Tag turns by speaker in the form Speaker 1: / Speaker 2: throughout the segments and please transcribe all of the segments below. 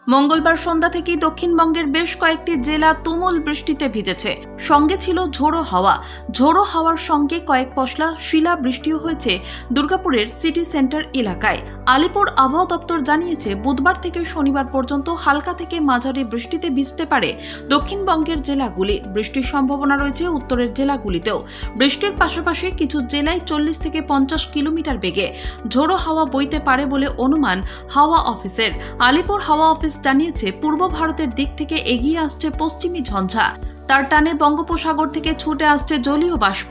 Speaker 1: মঙ্গলবার সন্ধ্যা থেকেই দক্ষিণবঙ্গের বেশ কয়েকটি জেলা তুমুল বৃষ্টিতে ভিজেছে। সঙ্গে ছিল ঝোড়ো হাওয়া। ঝোড়ো হাওয়ার সঙ্গে কয়েক পশলা শিলা বৃষ্টিও হয়েছে দুর্গাপুরের সিটি সেন্টার এলাকায়। আলিপুর আবহাওয়া দপ্তর জানিয়েছে, বুধবার থেকে শনিবার পর্যন্ত হালকা থেকে মাঝারি বৃষ্টিতে ভিজতে পারে দক্ষিণবঙ্গের জেলাগুলি। বৃষ্টির সম্ভাবনা রয়েছে উত্তরের জেলাগুলিতেও। বৃষ্টির পাশাপাশি কিছু জেলায় 40 থেকে 50 কিলোমিটার বেগে ঝোড়ো হাওয়া বইতে পারে বলে অনুমান হাওয়া অফিসের। আলিপুর হাওয়া অফিস জানিয়েছে, পূর্ব ভারতের দিক থেকে এগিয়ে আসছে পশ্চিমী ঝঞ্ঝা। তার টানে বঙ্গোপসাগর থেকে ছুটে আসছে জলীয় বাষ্প।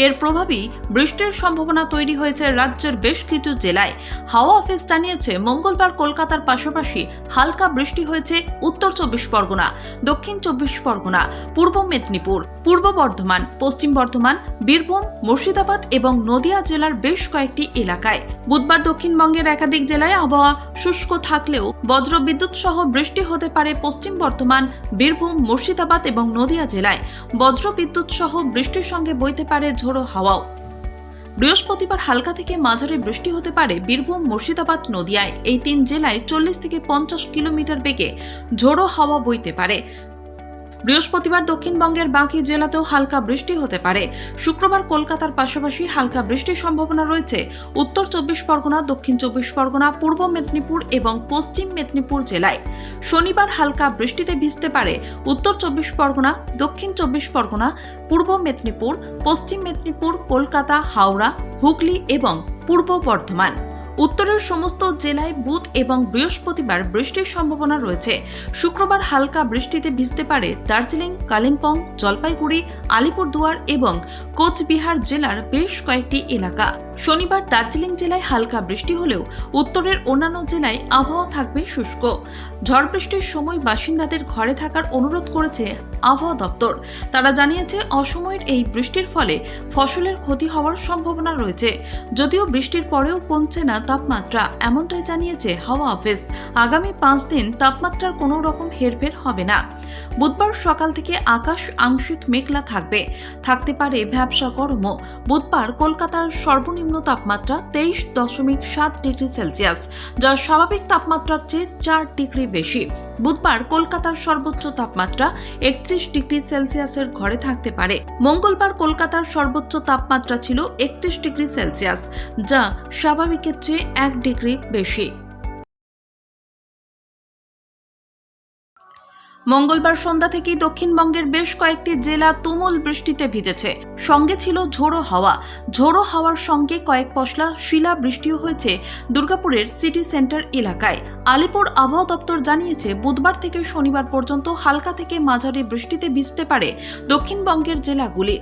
Speaker 1: এর প্রভাবেই বৃষ্টির সম্ভাবনা তৈরি হয়েছে রাজ্যের বেশ কিছু জেলায়। হাওয়া অফিস জানিয়েছে, মঙ্গলবার কলকাতার পাশাপাশি হালকা বৃষ্টি হয়েছে উত্তর 24 পরগনা, দক্ষিণ 24 পরগনা, পূর্ব মেদিনীপুর, পূর্ব বর্ধমান, পশ্চিম বর্ধমান, বীরভূম, মুর্শিদাবাদ এবং নদিয়া জেলার বেশ কয়েকটি এলাকায়। বুধবার দক্ষিণবঙ্গের একাধিক জেলায় আবহাওয়া শুষ্ক থাকলেও বজ্রবিদ্যুৎ সহ বৃষ্টি হতে পারে পশ্চিম বর্ধমান, বীরভূম, মুর্শিদাবাদ এবং নদিয়া জেলায়। বজ্রবিদ্যুৎ সহ বৃষ্টির সঙ্গে বইতে পারে ঝোড়ো হাওয়াও। বৃহস্পতিবার হালকা থেকে মাঝারি বৃষ্টি হতে পারে বীরভূম, মুর্শিদাবাদ, নদিয়ায়। এই 3 জেলায় 40 থেকে 50 কিলোমিটার বেগে ঝোড়ো হাওয়া বইতে পারে। বৃহস্পতিবার দক্ষিণবঙ্গের বাকি জেলাতেও হালকা বৃষ্টি হতে পারে। শুক্রবার কলকাতার পাশাপাশি হালকা বৃষ্টির সম্ভাবনা রয়েছে উত্তর 24 পরগনা, দক্ষিণ 24 পরগনা, পূর্ব মেদিনীপুর এবং পশ্চিম মেদিনীপুর জেলায়। শনিবার হালকা বৃষ্টিতে ভিজতে পারে উত্তর 24 পরগনা, দক্ষিণ 24 পরগনা, পূর্ব মেদিনীপুর, পশ্চিম মেদিনীপুর, কলকাতা, হাওড়া, হুগলি এবং পূর্ব বর্ধমান। উত্তরের সমস্ত জেলায় বুধ এবং বৃহস্পতিবার বৃষ্টির সম্ভাবনা রয়েছে। শুক্রবার হালকা বৃষ্টিতে ভিজতে পারে দার্জিলিং, কালিম্পং, জলপাইগুড়ি, আলিপুরদুয়ার এবং কোচবিহার জেলার বেশ কয়েকটি এলাকা। শনিবার দার্জিলিং জেলায় হালকা বৃষ্টি হলেও উত্তরের অন্যান্য জেলায় আবহাওয়া থাকবে শুষ্ক। ঝড় বৃষ্টির সময় বাসিন্দাদের ঘরে থাকার অনুরোধ করেছে আবহাওয়া দপ্তর। তারা জানিয়েছে, অসময়ের এই বৃষ্টির ফলে ফসলের ক্ষতি হওয়ার সম্ভাবনা রয়েছে। যদিও বৃষ্টির পরেও কমছে না তাপমাত্রা, এমনটাই জানিয়েছে হাওয়া অফিস। আগামী 5 দিন তাপমাত্রার কোনো রকম হেরফের হবে না। বুধবার সকাল থেকে আকাশ আংশিক মেঘলা থাকতে পারে ভ্যাপসা গরমও। বুধবার কলকাতার সর্বনিম্ন তাপমাত্রা 23.7 ডিগ্রি সেলসিয়াস, যা স্বাভাবিক তাপমাত্রার চেয়ে 4 ডিগ্রি বেশি। বুধবার কলকাতার সর্বোচ্চ তাপমাত্রা 31 ডিগ্রি সেলসিয়াসের ঘরে থাকতে পারে। মঙ্গলবার কলকাতার সর্বোচ্চ তাপমাত্রা ছিল 31 ডিগ্রি সেলসিয়াস, যা স্বাভাবিকের চেয়ে 1 ডিগ্রি বেশি। মঙ্গলবার সন্ধ্যা থেকেই দক্ষিণবঙ্গের বেশ কয়েকটি জেলা তুমুল বৃষ্টিতে ভিজেছে। সঙ্গে ছিল ঝোড়ো হাওয়া। ঝোড়ো হাওয়ার সঙ্গে কয়েক পশলা শিলা বৃষ্টিও হয়েছে দুর্গাপুরের সিটি সেন্টার এলাকায়। আলিপুর আবহাওয়া দপ্তর জানিয়েছে, বুধবার থেকে শনিবার পর্যন্ত হালকা থেকে মাঝারি বৃষ্টিতে ভিজতে পারে দক্ষিণবঙ্গের জেলাগুলি।